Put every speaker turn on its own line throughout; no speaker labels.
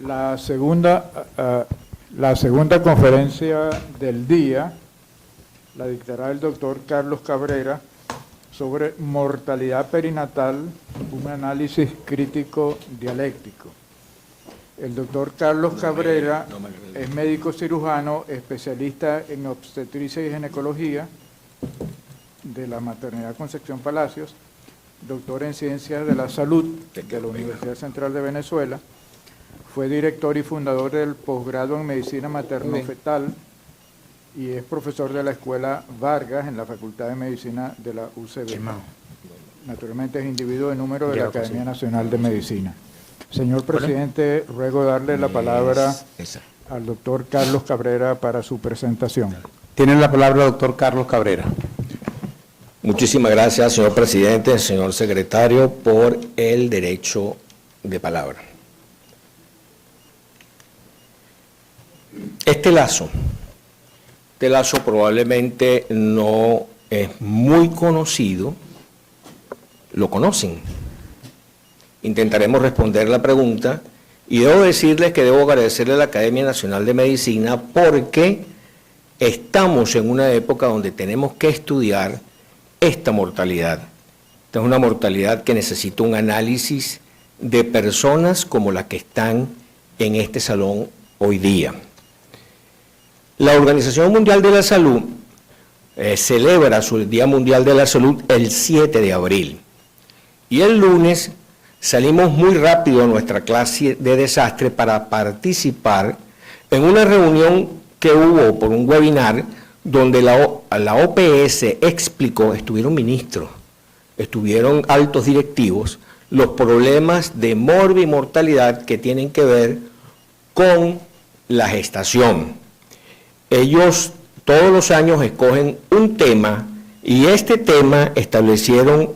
La segunda conferencia del día la dictará el doctor Carlos Cabrera sobre mortalidad perinatal, un análisis crítico dialéctico. El doctor Carlos Cabrera es médico cirujano, especialista en obstetricia y ginecología de la Maternidad Concepción Palacios, doctor en Ciencias de la Salud de la Universidad Central de Venezuela, fue director y fundador del posgrado en Medicina Materno-Fetal y es profesor de la Escuela Vargas en la Facultad de Medicina de la UCB. Naturalmente es individuo de número de la Academia Nacional de Medicina. Señor presidente, ruego darle la palabra al doctor Carlos Cabrera para su presentación.
Tiene la palabra el doctor Carlos Cabrera.
Muchísimas gracias, señor presidente, señor secretario, por el derecho de palabra. Este lazo probablemente no es muy conocido, lo conocen. Intentaremos responder la pregunta y debo decirles que debo agradecerle a la Academia Nacional de Medicina porque estamos en una época donde tenemos que estudiar esta mortalidad. Esta es una mortalidad que necesita un análisis de personas como las que están en este salón hoy día. La Organización Mundial de la Salud celebra su Día Mundial de la Salud el 7 de abril. Y el lunes salimos muy rápido a nuestra clase de desastre para participar en una reunión que hubo por un webinar donde la OPS explicó, estuvieron ministros, estuvieron altos directivos, los problemas de morbimortalidad que tienen que ver con la gestación. Ellos todos los años escogen un tema y este tema establecieron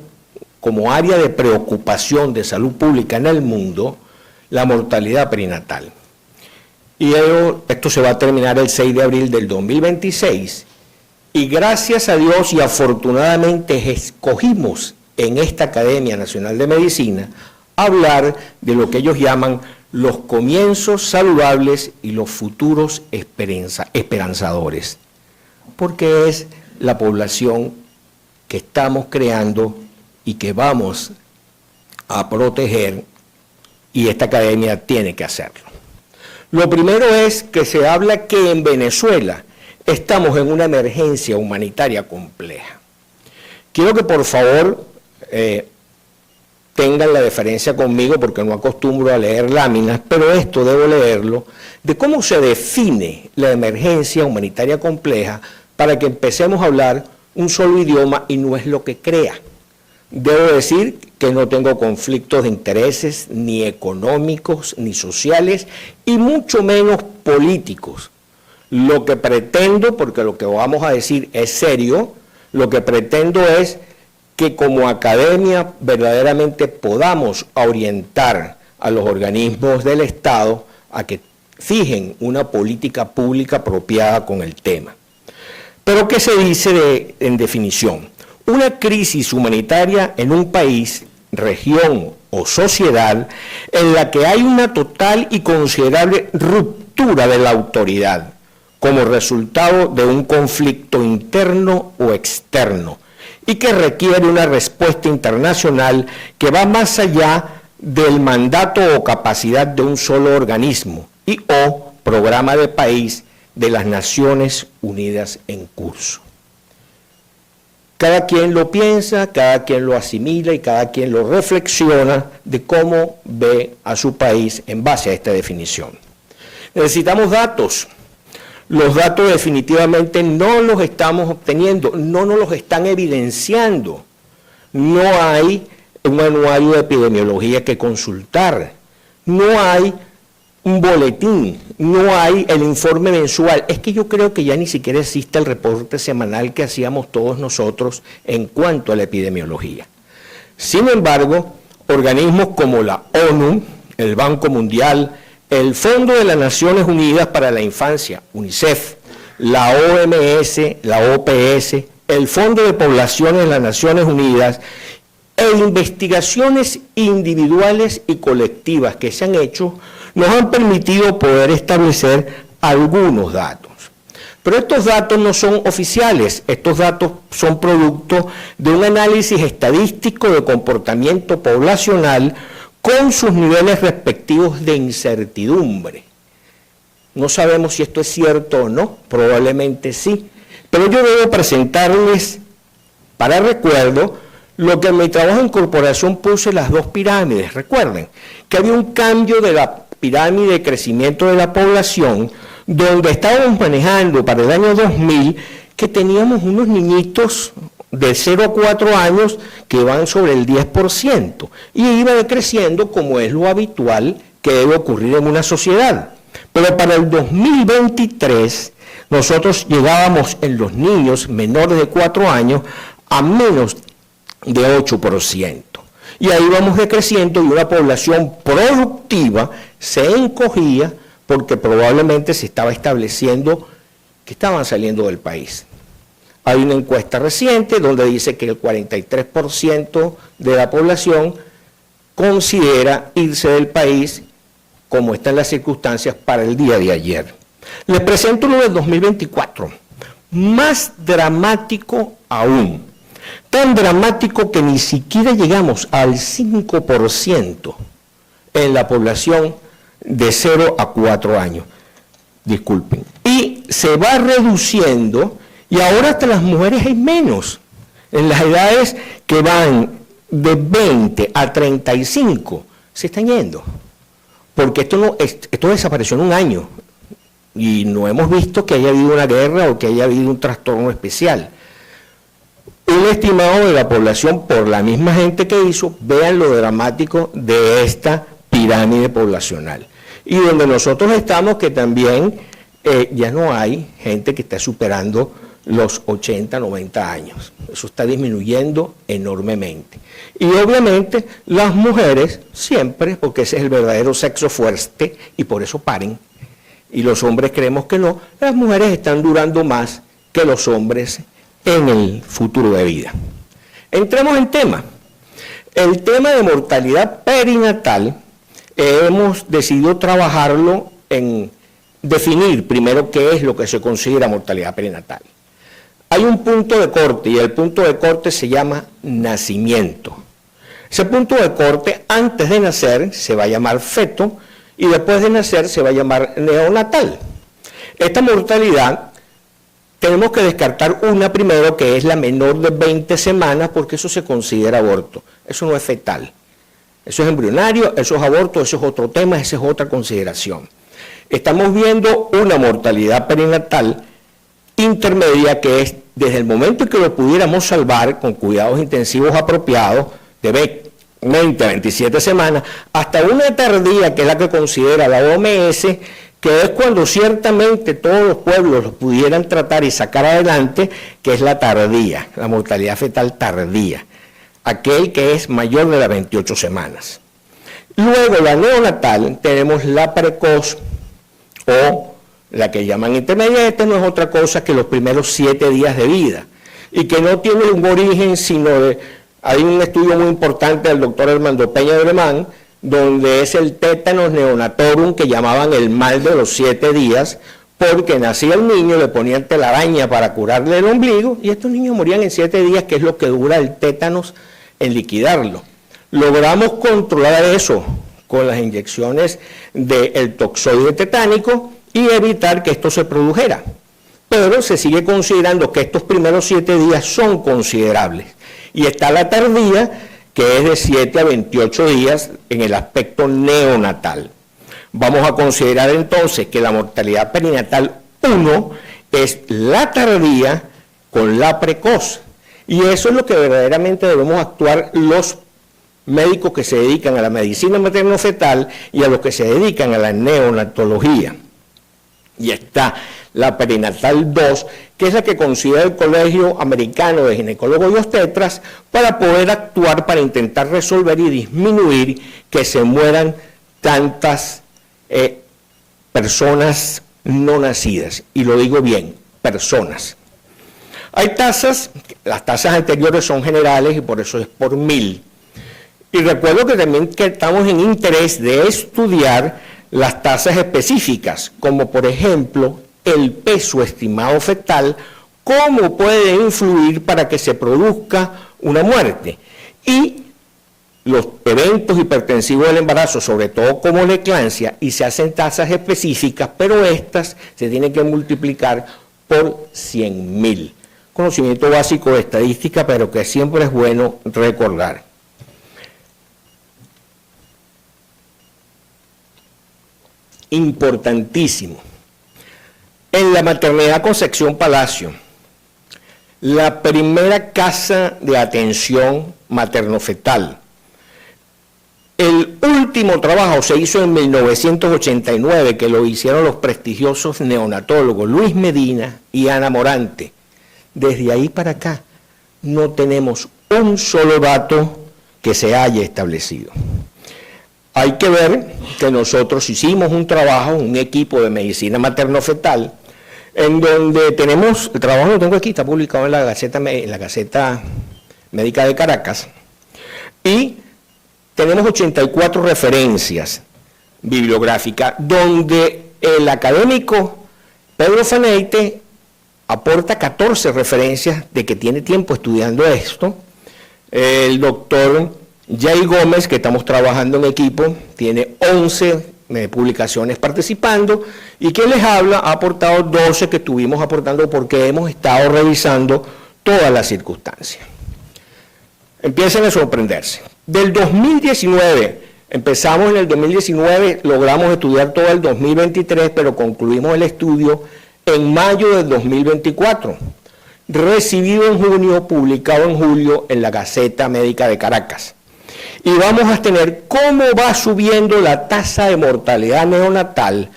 como área de preocupación de salud pública en el mundo la mortalidad perinatal. Y esto se va a terminar el 6 de abril del 2026 y gracias a Dios y afortunadamente escogimos en esta Academia Nacional de Medicina hablar de lo que ellos llaman los comienzos saludables y los futuros esperanzadores, porque es la población que estamos creando y que vamos a proteger y esta academia tiene que hacerlo. Lo primero es que se habla que en Venezuela estamos en una emergencia humanitaria compleja. Quiero que por favor tengan la deferencia conmigo porque no acostumbro a leer láminas, pero esto debo leerlo, de cómo se define la emergencia humanitaria compleja para que empecemos a hablar un solo idioma y no es lo que crea. Debo decir que no tengo conflictos de intereses ni económicos ni sociales y mucho menos políticos. Lo que pretendo, porque lo que vamos a decir es serio, lo que pretendo es que como academia verdaderamente podamos orientar a los organismos del Estado a que fijen una política pública apropiada con el tema. Pero ¿qué se dice en definición? Una crisis humanitaria en un país, región o sociedad en la que hay una total y considerable ruptura de la autoridad como resultado de un conflicto interno o externo y que requiere una respuesta internacional que va más allá del mandato o capacidad de un solo organismo y o programa de país de las Naciones Unidas en curso. Cada quien lo piensa, cada quien lo asimila y cada quien lo reflexiona de cómo ve a su país en base a esta definición. Necesitamos datos. Los datos definitivamente no los estamos obteniendo, no nos los están evidenciando. No hay un anuario de epidemiología que consultar, no hay un boletín, no hay el informe mensual. Es que yo creo que ya ni siquiera existe el reporte semanal que hacíamos todos nosotros en cuanto a la epidemiología. Sin embargo, organismos como la ONU, el Banco Mundial, el Fondo de las Naciones Unidas para la Infancia, UNICEF, la OMS, la OPS, el Fondo de Poblaciones de las Naciones Unidas e investigaciones individuales y colectivas que se han hecho nos han permitido poder establecer algunos datos. Pero estos datos no son oficiales, estos datos son producto de un análisis estadístico de comportamiento poblacional con sus niveles respectivos de incertidumbre. No sabemos si esto es cierto o no, probablemente sí, pero yo debo presentarles, para recuerdo, lo que en mi trabajo en corporación puse las dos pirámides. Recuerden que había un cambio de la pirámide de crecimiento de la población, donde estábamos manejando para el año 2000 que teníamos unos niñitos de 0 a 4 años que van sobre el 10%, y iba decreciendo como es lo habitual que debe ocurrir en una sociedad. Pero para el 2023 nosotros llegábamos en los niños menores de 4 años a menos de 8%. Y ahí vamos decreciendo y una población productiva se encogía porque probablemente se estaba estableciendo que estaban saliendo del país. Hay una encuesta reciente donde dice que el 43% de la población considera irse del país como están las circunstancias para el día de ayer. Les presento uno del 2024, más dramático aún, tan dramático que ni siquiera llegamos al 5% en la población de 0 a 4 años. Disculpen. Y se va reduciendo, y ahora hasta las mujeres hay menos. En las edades que van de 20 a 35 se están yendo. Porque esto desapareció en un año y no hemos visto que haya habido una guerra o que haya habido un trastorno especial. Un estimado de la población por la misma gente que hizo, vean lo dramático de esta pirámide poblacional. Y donde nosotros estamos, que también ya no hay gente que está superando los 80, 90 años. Eso está disminuyendo enormemente. Y obviamente las mujeres siempre, porque ese es el verdadero sexo fuerte, y por eso paren, y los hombres creemos que no, las mujeres están durando más que los hombres en el futuro de vida. Entremos en tema. El tema de mortalidad perinatal hemos decidido trabajarlo en definir primero qué es lo que se considera mortalidad perinatal. Hay un punto de corte y el punto de corte se llama nacimiento. Ese punto de corte antes de nacer se va a llamar feto y después de nacer se va a llamar neonatal. Esta mortalidad tenemos que descartar una primero, que es la menor de 20 semanas, porque eso se considera aborto. Eso no es fetal. Eso es embrionario, eso es aborto, eso es otro tema, esa es otra consideración. Estamos viendo una mortalidad perinatal intermedia, que es desde el momento en que lo pudiéramos salvar con cuidados intensivos apropiados, de 20 a 27 semanas, hasta una tardía, que es la que considera la OMS, que es cuando ciertamente todos los pueblos lo pudieran tratar y sacar adelante, que es la tardía, la mortalidad fetal tardía, aquel que es mayor de las 28 semanas. Luego, la neonatal, tenemos la precoz o la que llaman intermedia. Esta no es otra cosa que los primeros 7 días de vida, y que no tiene un origen sino hay un estudio muy importante del doctor Armando Peña de Alemán, donde es el tétanos neonatorum, que llamaban el mal de los 7 días, porque nacía el niño, le ponían telaraña para curarle el ombligo, y estos niños morían en 7 días, que es lo que dura el tétanos en liquidarlo. Logramos controlar eso con las inyecciones del toxoide tetánico y evitar que esto se produjera. Pero se sigue considerando que estos primeros 7 días son considerables. Y está la tardía, que es de 7 a 28 días en el aspecto neonatal. Vamos a considerar entonces que la mortalidad perinatal 1 es la tardía con la precoz. Y eso es lo que verdaderamente debemos actuar los médicos que se dedican a la medicina materno-fetal y a los que se dedican a la neonatología. Y está la perinatal 2, que es la que considera el Colegio Americano de Ginecólogos y Obstetras, para poder actuar para intentar resolver y disminuir que se mueran tantas personas no nacidas. Y lo digo bien, personas. Hay tasas, las tasas anteriores son generales y por eso es por 1000. Y recuerdo que también que estamos en interés de estudiar las tasas específicas, como por ejemplo el peso estimado fetal, cómo puede influir para que se produzca una muerte. Y los eventos hipertensivos del embarazo, sobre todo como la eclampsia, y se hacen tasas específicas, pero estas se tienen que multiplicar por 100.000. Conocimiento básico de estadística, pero que siempre es bueno recordar. Importantísimo. En la maternidad Concepción Palacio, la primera casa de atención materno-fetal, el último trabajo se hizo en 1989, que lo hicieron los prestigiosos neonatólogos Luis Medina y Ana Morante. Desde ahí para acá no tenemos un solo dato que se haya establecido. Hay que ver que nosotros hicimos un trabajo, un equipo de medicina materno-fetal, en donde tenemos, el trabajo lo tengo aquí, está publicado en la Gaceta Médica de Caracas, y tenemos 84 referencias bibliográficas, donde el académico Pedro Faneite aporta 14 referencias de que tiene tiempo estudiando esto. El doctor Jay Gómez, que estamos trabajando en equipo, tiene 11 publicaciones participando, y quien les habla ha aportado 12 que estuvimos aportando porque hemos estado revisando todas las circunstancias. Empiezan a sorprenderse. Del 2019, empezamos en el 2019, logramos estudiar todo el 2023, pero concluimos el estudio en mayo del 2024. Recibido en junio, publicado en julio en la Gaceta Médica de Caracas. Y vamos a tener cómo va subiendo la tasa de mortalidad neonatal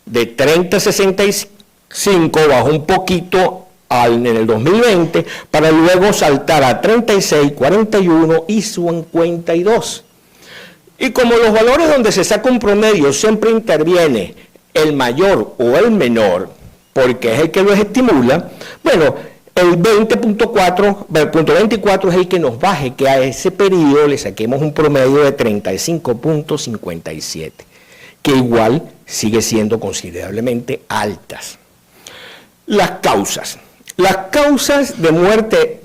de 30 a 65, bajó un poquito en el 2020, para luego saltar a 36, 41 y 52. Y como los valores donde se saca un promedio siempre interviene el mayor o el menor, porque es el que los estimula, bueno, el 20.24 es el que nos baje, que a ese periodo le saquemos un promedio de 35.57, que igual sigue siendo considerablemente altas. Las causas. Las causas de muerte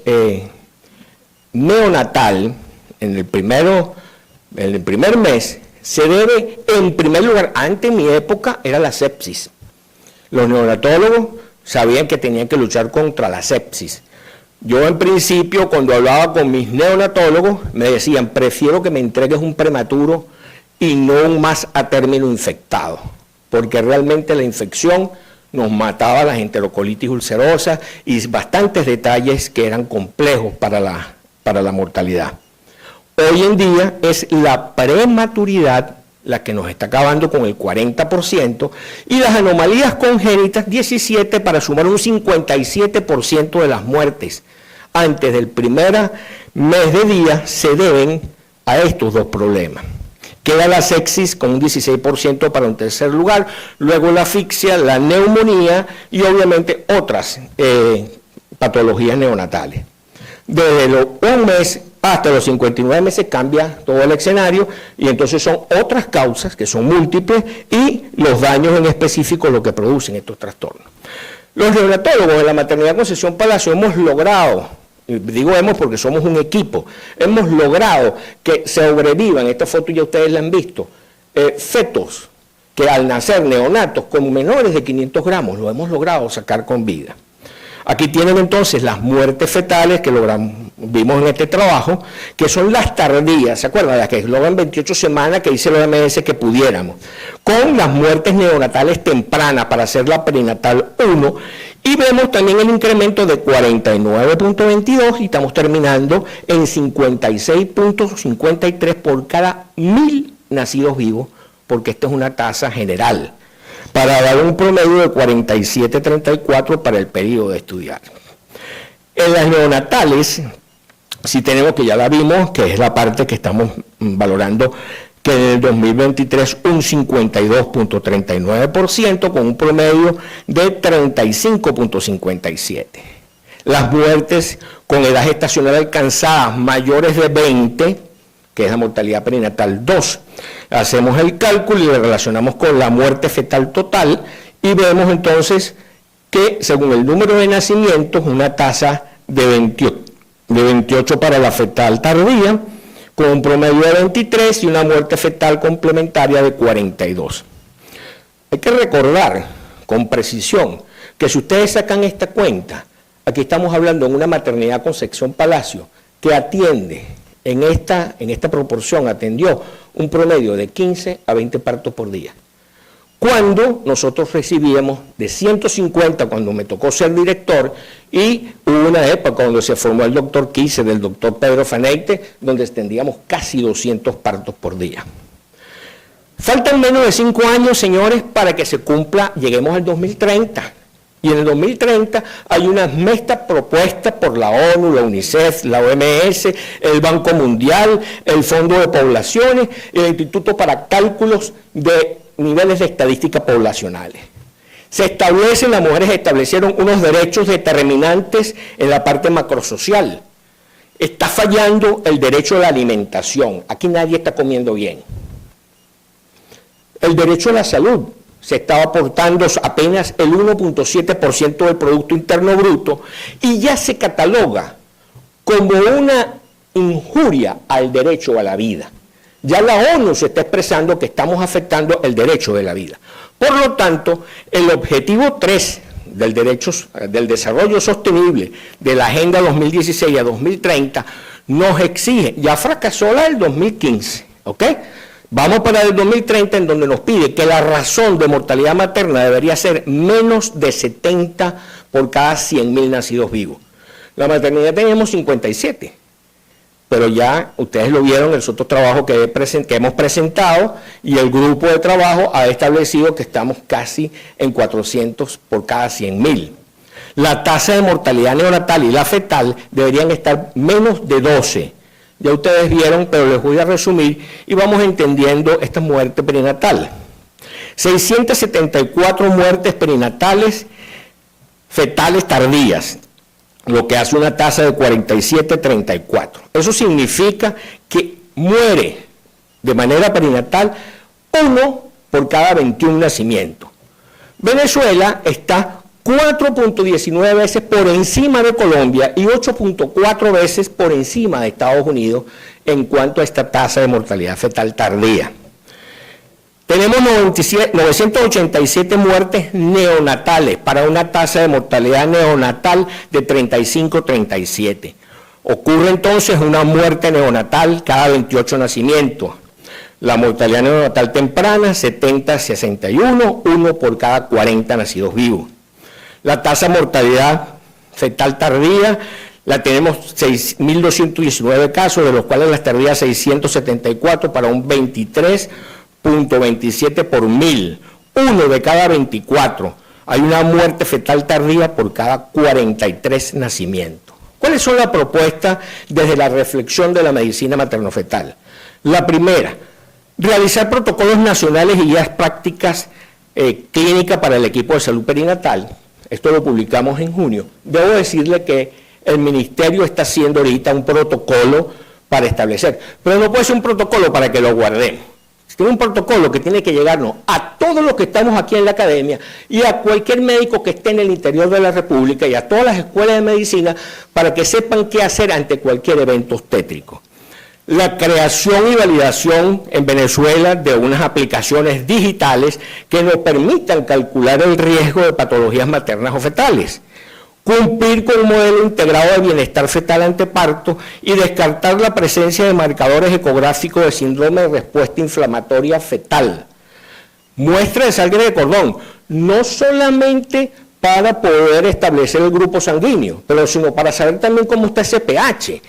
neonatal en el primer mes se debe, en primer lugar, antes en mi época, era la sepsis. Los neonatólogos sabían que tenían que luchar contra la sepsis. Yo en principio, cuando hablaba con mis neonatólogos, me decían, prefiero que me entregues un prematuro y no un más a término infectado, porque realmente la infección nos mataba las enterocolitis ulcerosas y bastantes detalles que eran complejos para la mortalidad. Hoy en día es la prematuridad la que nos está acabando con el 40%, y las anomalías congénitas 17 para sumar un 57% de las muertes antes del primer mes de día se deben a estos dos problemas. Queda la sepsis con un 16% para un tercer lugar, luego la asfixia, la neumonía y obviamente otras patologías neonatales. Desde un mes hasta los 59 meses cambia todo el escenario, y entonces son otras causas que son múltiples y los daños en específico lo que producen estos trastornos. Los neonatólogos de la maternidad Concepción Palacio hemos logrado, digo hemos porque somos un equipo, hemos logrado que sobrevivan, esta foto ya ustedes la han visto, fetos que al nacer neonatos con menores de 500 gramos lo hemos logrado sacar con vida. Aquí tienen entonces las muertes fetales que vimos en este trabajo, que son las tardías, ¿se acuerdan? Las que logran 28 semanas que dice la OMS que pudiéramos, con las muertes neonatales tempranas para hacer la perinatal 1, y vemos también el incremento de 49.22 y estamos terminando en 56.53 por cada 1.000 nacidos vivos, porque esta es una tasa general, para dar un promedio de 47.34 para el periodo de estudiar. En las neonatales, sí tenemos, que ya la vimos, que es la parte que estamos valorando, que en el 2023 un 52.39% con un promedio de 35.57. Las muertes con edad gestacional alcanzada mayores de 20, que es la mortalidad perinatal 2. Hacemos el cálculo y lo relacionamos con la muerte fetal total y vemos entonces que según el número de nacimientos, una tasa de 28 para la fetal tardía, con un promedio de 23 y una muerte fetal complementaria de 42. Hay que recordar con precisión que si ustedes sacan esta cuenta, aquí estamos hablando de una maternidad Concepción Palacio que atiende en esta proporción, atendió un promedio de 15 a 20 partos por día. Cuando nosotros recibíamos de 150 cuando me tocó ser director, y hubo una época cuando se formó el doctor Quise, del doctor Pedro Faneite, donde extendíamos casi 200 partos por día. Faltan menos de 5 años, señores, para que se cumpla, lleguemos al 2030. Y en el 2030 hay unas metas propuestas por la ONU, la UNICEF, la OMS, el Banco Mundial, el Fondo de Poblaciones, el Instituto para Cálculos de Niveles de Estadística Poblacionales. Se establecen, las mujeres establecieron unos derechos determinantes en la parte macrosocial. Está fallando el derecho a la alimentación. Aquí nadie está comiendo bien. El derecho a la salud. Se estaba aportando apenas el 1.7% del Producto Interno Bruto y ya se cataloga como una injuria al derecho a la vida. Ya la ONU se está expresando que estamos afectando el derecho de la vida. Por lo tanto, el objetivo 3 del desarrollo sostenible de la Agenda 2016 a 2030 nos exige, ya fracasó la del 2015, ¿ok? Vamos para el 2030 en donde nos pide que la razón de mortalidad materna debería ser menos de 70 por cada 100.000 nacidos vivos. La maternidad tenemos 57, pero ya ustedes lo vieron en los otros trabajos que hemos presentado y el grupo de trabajo ha establecido que estamos casi en 400 por cada 100.000. La tasa de mortalidad neonatal y la fetal deberían estar menos de 12. Ya ustedes vieron, pero les voy a resumir y vamos entendiendo esta muerte perinatal. 674 muertes perinatales fetales tardías, lo que hace una tasa de 47,34. Eso significa que muere de manera perinatal 1 por cada 21 nacimientos. Venezuela está 4.19 veces por encima de Colombia y 8.4 veces por encima de Estados Unidos en cuanto a esta tasa de mortalidad fetal tardía. Tenemos 987 muertes neonatales para una tasa de mortalidad neonatal de 35,37. Ocurre entonces una muerte neonatal cada 28 nacimientos. La mortalidad neonatal temprana, 70,61, 1 por cada 40 nacidos vivos. La tasa de mortalidad fetal tardía la tenemos 6.219 casos, de los cuales las tardías 674 para un 23,27 por 1.000. 1 de cada 24. Hay una muerte fetal tardía por cada 43 nacimientos. ¿Cuáles son las propuestas desde la reflexión de la medicina materno-fetal? La primera, realizar protocolos nacionales y guías prácticas clínicas para el equipo de salud perinatal. Esto lo publicamos en junio. Debo decirle que el ministerio está haciendo ahorita un protocolo para establecer, pero no puede ser un protocolo para que lo guardemos. Tiene un protocolo que tiene que llegarnos a todos los que estamos aquí en la academia y a cualquier médico que esté en el interior de la República y a todas las escuelas de medicina para que sepan qué hacer ante cualquier evento obstétrico. La creación y validación en Venezuela de unas aplicaciones digitales que nos permitan calcular el riesgo de patologías maternas o fetales. Cumplir con un modelo integrado de bienestar fetal ante parto y descartar la presencia de marcadores ecográficos de síndrome de respuesta inflamatoria fetal. Muestra de sangre de cordón, no solamente para poder establecer el grupo sanguíneo, pero sino para saber también cómo está ese pH.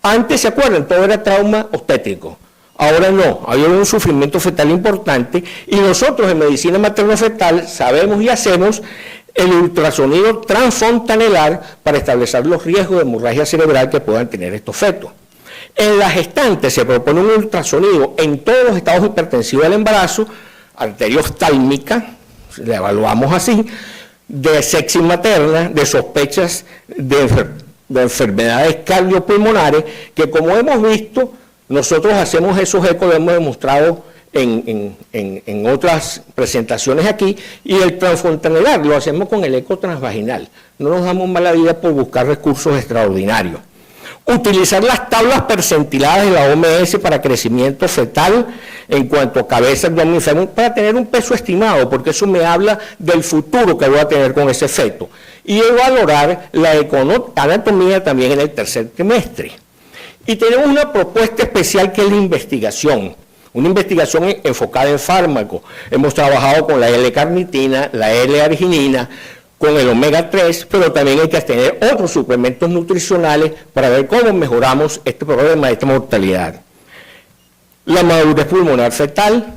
Antes, ¿se acuerdan? Todo era trauma obstétrico. Ahora no, hay un sufrimiento fetal importante y nosotros en medicina materno-fetal sabemos y hacemos el ultrasonido transfontanelar para establecer los riesgos de hemorragia cerebral que puedan tener estos fetos. En la gestante se propone un ultrasonido en todos los estados hipertensivos del embarazo, arteria oftálmica, la evaluamos así, de sepsis materna, de sospechas de enfermedades cardiopulmonares, que como hemos visto, Nosotros hacemos esos ecos, lo hemos demostrado en otras presentaciones aquí, y el transfontanelar lo hacemos con el eco transvaginal. No nos damos mala vida por buscar recursos extraordinarios. Utilizar las tablas percentiladas de la OMS para crecimiento fetal en cuanto a cabeza, abdomen y fémur, para tener un peso estimado, porque eso me habla del futuro que voy a tener con ese feto. Y valorar la anatomía también en el tercer trimestre. Y tenemos una propuesta especial que es la investigación. Una investigación enfocada en fármacos. Hemos trabajado con la L-carnitina, la L-arginina, con el omega 3, pero también hay que tener otros suplementos nutricionales para ver cómo mejoramos este problema de esta mortalidad. La madurez pulmonar fetal,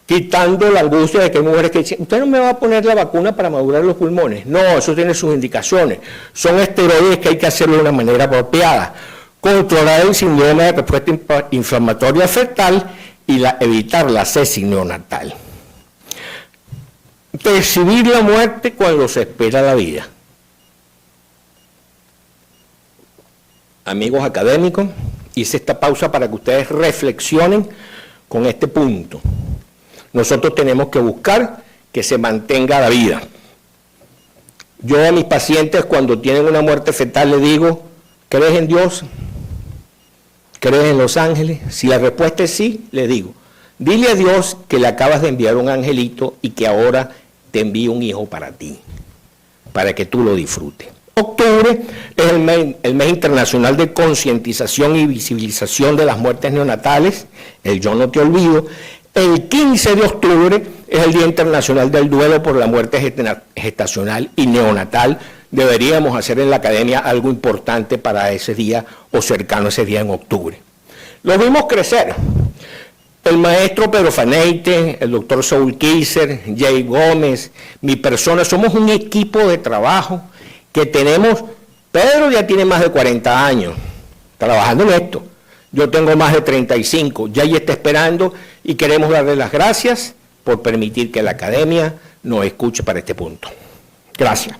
quitando la angustia de que hay mujeres que dicen, ¿usted no me va a poner la vacuna para madurar los pulmones? No, eso tiene sus indicaciones. Son esteroides que hay que hacerlo de una manera apropiada. Controlar el síndrome de respuesta inflamatoria fetal y evitar la sepsis neonatal. Percibir la muerte cuando se espera la vida. Amigos académicos, hice esta pausa para que ustedes reflexionen con este punto. Nosotros tenemos que buscar que se mantenga la vida. Yo a mis pacientes cuando tienen una muerte fetal les digo, ¿crees en Dios? ¿Crees en los ángeles? Si la respuesta es sí, les digo, dile a Dios que le acabas de enviar un angelito y que ahora te envíe un hijo para ti, para que tú lo disfrutes. Octubre es el mes internacional de concientización y visibilización de las muertes neonatales, el Yo No Te Olvido. El 15 de octubre es el Día Internacional del Duelo por la Muerte Gestacional y Neonatal. Deberíamos hacer en la academia algo importante para ese día o cercano a ese día en octubre. Los vimos crecer. El maestro Pedro Faneite, el doctor Saúl Kaiser, Jay Gómez, mi persona, somos un equipo de trabajo que tenemos, Pedro ya tiene más de 40 años trabajando en esto. Yo tengo más de 35, Jay está esperando y queremos darle las gracias por permitir que la academia nos escuche para este punto. Gracias.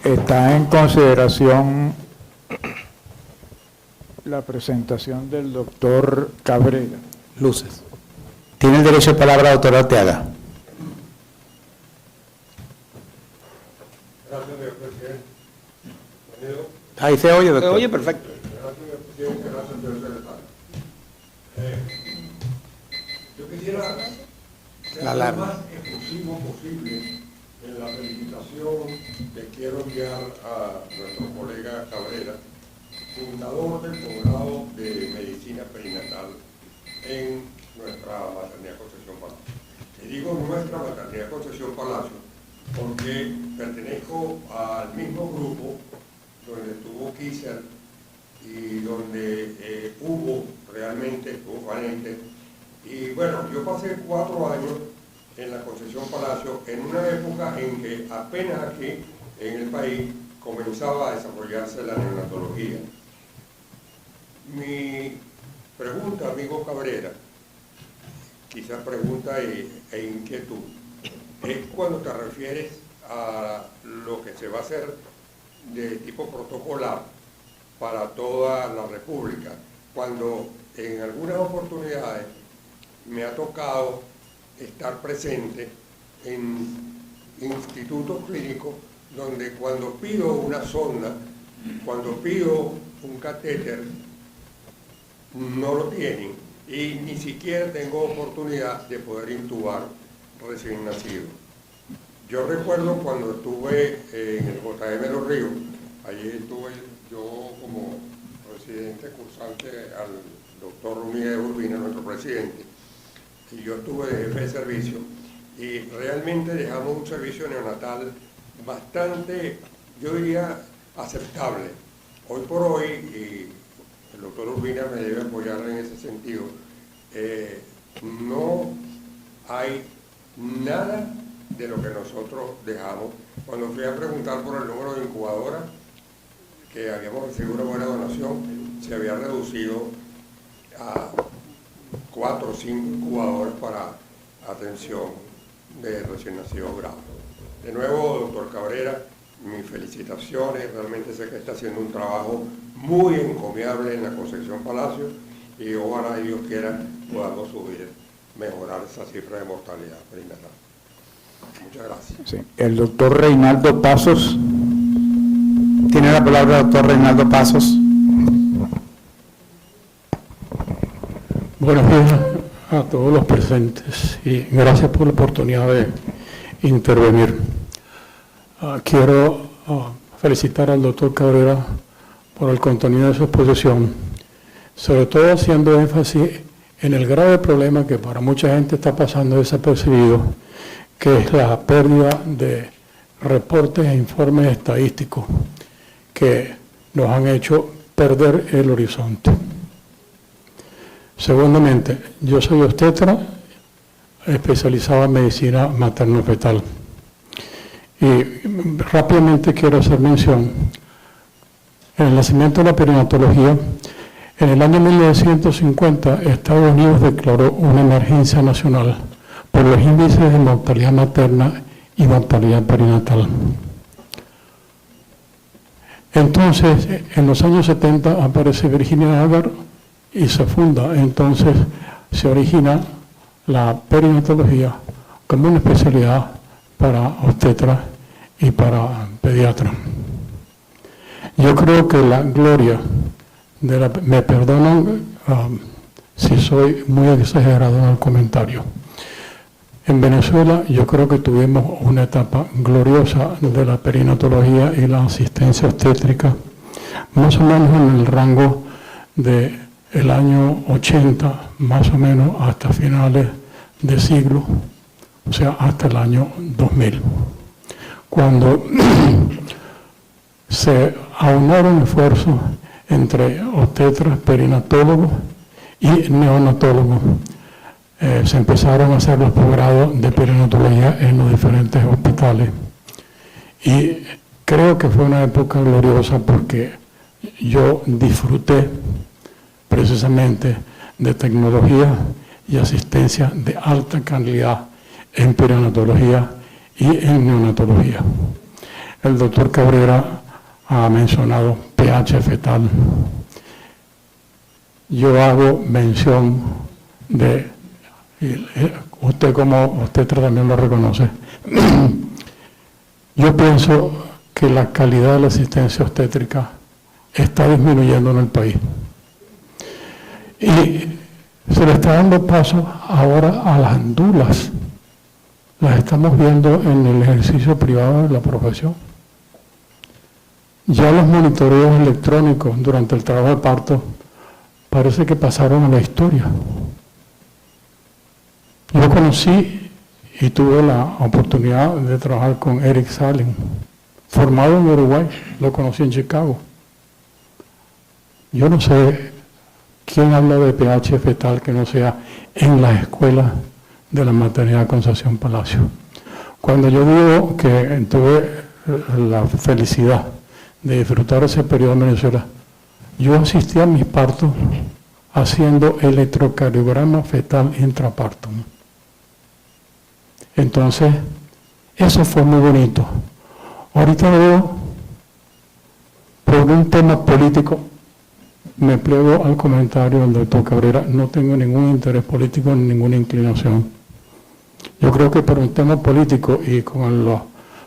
Está en consideración la presentación del doctor Cabrera.
Luces. Tiene el derecho de palabra, doctor Arteaga.
Gracias, señor presidente.
Ahí se oye, doctor.
Se oye perfecto.
Gracias, señor presidente. Gracias, señor secretario. Yo quisiera ser
La
lo
alarma.
más efusivo posible en la felicitación que quiero enviar a nuestro colega Cabrera, fundador del posgrado de Medicina Perinatal en nuestra maternidad Concepción Palacio. Y digo nuestra maternidad Concepción Palacio porque pertenezco al mismo grupo donde estuvo Kaiser y donde hubo Faneite. Y bueno, yo pasé 4 años en la Concepción Palacio en una época en que apenas aquí en el país comenzaba a desarrollarse la neonatología. Mi pregunta, amigo Cabrera, quizás pregunta e inquietud, es cuando te refieres a lo que se va a hacer de tipo protocolar para toda la República, cuando en algunas oportunidades me ha tocado estar presente en institutos clínicos donde cuando pido una sonda, cuando pido un catéter, no lo tienen y ni siquiera tengo oportunidad de poder intubar recién nacido. Yo recuerdo cuando estuve en el JM Los Ríos, allí estuve yo como presidente cursante al doctor Miguel Urbina, nuestro presidente, y yo estuve de jefe de servicio, y realmente dejamos un servicio neonatal bastante, yo diría, aceptable. Hoy por hoy, y el doctor Urbina me debe apoyar en ese sentido, no hay nada de lo que nosotros dejamos. Cuando fui a preguntar por el número de incubadoras, que habíamos recibido una buena donación, se había reducido a 4 o 5 incubadoras para atención de recién nacidos graves. De nuevo, doctor Cabrera, mis felicitaciones, realmente sé que está haciendo un trabajo muy encomiable en la Concepción Palacio y ojalá Dios quiera podamos mejorar esa cifra de mortalidad perinatal. Muchas gracias.
Sí. El doctor Reinaldo Pasos.
Tiene la palabra el doctor Reinaldo Pasos.
Buenos días a todos los presentes y gracias por la oportunidad de intervenir. Quiero felicitar al doctor Cabrera por el contenido de su exposición, sobre todo haciendo énfasis en el grave problema que para mucha gente está pasando desapercibido, que es la pérdida de reportes e informes estadísticos que nos han hecho perder el horizonte. Segundamente, yo soy obstetra especializado en medicina materno-fetal. Y rápidamente quiero hacer mención, en el nacimiento de la perinatología, en el año 1950, Estados Unidos declaró una emergencia nacional por los índices de mortalidad materna y mortalidad perinatal. Entonces, en los años 70 aparece Virginia Haber y se funda, entonces se origina la perinatología como una especialidad para obstetras y para pediatras. Yo creo que la gloria de la... Me perdonan si soy muy exagerado en el comentario. En Venezuela yo creo que tuvimos una etapa gloriosa de la perinatología y la asistencia obstétrica, más o menos en el rango de el año 80, más o menos hasta finales de siglo, o sea, hasta el año 2000, cuando se aunaron esfuerzos entre obstetras, perinatólogos y neonatólogos. Se empezaron a hacer los posgrados de perinatología en los diferentes hospitales. Y creo que fue una época gloriosa porque yo disfruté precisamente de tecnología y asistencia de alta calidad en perinatología y en neonatología. El doctor Cabrera ha mencionado pH fetal. Yo hago mención de, usted como obstetra también lo reconoce, yo pienso que la calidad de la asistencia obstétrica está disminuyendo en el país. Y se le está dando paso ahora a las dulas. Las estamos viendo en el ejercicio privado de la profesión. Ya los monitoreos electrónicos durante el trabajo de parto parece que pasaron a la historia. Yo conocí y tuve la oportunidad de trabajar con Eric Salin, formado en Uruguay, lo conocí en Chicago. Yo no sé quién habla de pH fetal que no sea en las escuelas de la maternidad Concepción Palacio. Cuando yo digo que tuve la felicidad de disfrutar ese periodo en Venezuela, yo asistí a mis partos haciendo electrocardiograma fetal intraparto. Entonces, eso fue muy bonito. Ahorita veo, por un tema político, me pliego al comentario del doctor Cabrera, no tengo ningún interés político ni ninguna inclinación. Yo creo que por un tema político y con los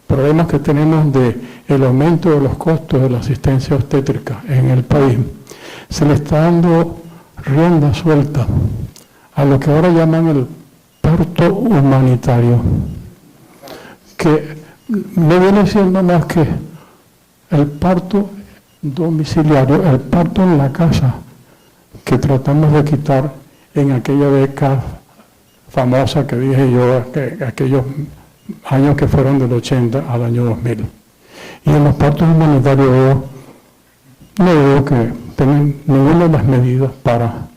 problemas que tenemos de el aumento de los costos de la asistencia obstétrica en el país, se le está dando rienda suelta a lo que ahora llaman el parto humanitario, que no viene siendo más que el parto domiciliario, el parto en la casa, que tratamos de quitar en aquella década famosa que dije yo, aquellos años que fueron del 80 al año 2000. Y en los partos humanitarios no veo que tengan ninguna de las medidas para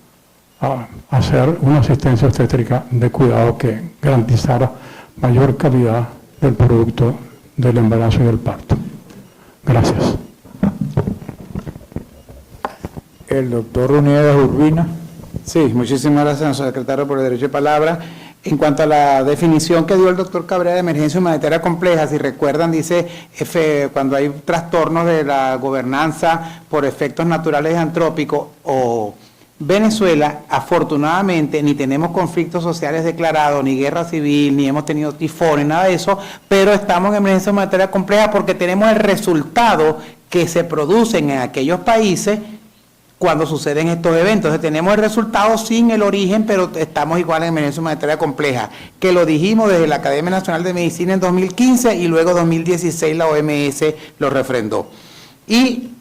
hacer una asistencia obstétrica de cuidado que garantizara mayor calidad del producto del embarazo y del parto. Gracias.
El doctor Uniedas Urbina.
Sí, muchísimas gracias, señor secretario, por el derecho de palabra. En cuanto a la definición que dio el doctor Cabrera de emergencia humanitaria compleja, si recuerdan, dice cuando hay trastornos de la gobernanza por efectos naturales antrópicos o Venezuela, afortunadamente, ni tenemos conflictos sociales declarados, ni guerra civil, ni hemos tenido tifones, nada de eso, pero estamos en emergencia humanitaria compleja porque tenemos el resultado que se producen en aquellos países cuando suceden estos eventos. Entonces tenemos el resultado sin el origen, pero estamos igual en emergencia humanitaria compleja, que lo dijimos desde la Academia Nacional de Medicina en 2015 y luego en 2016 la OMS lo refrendó. Y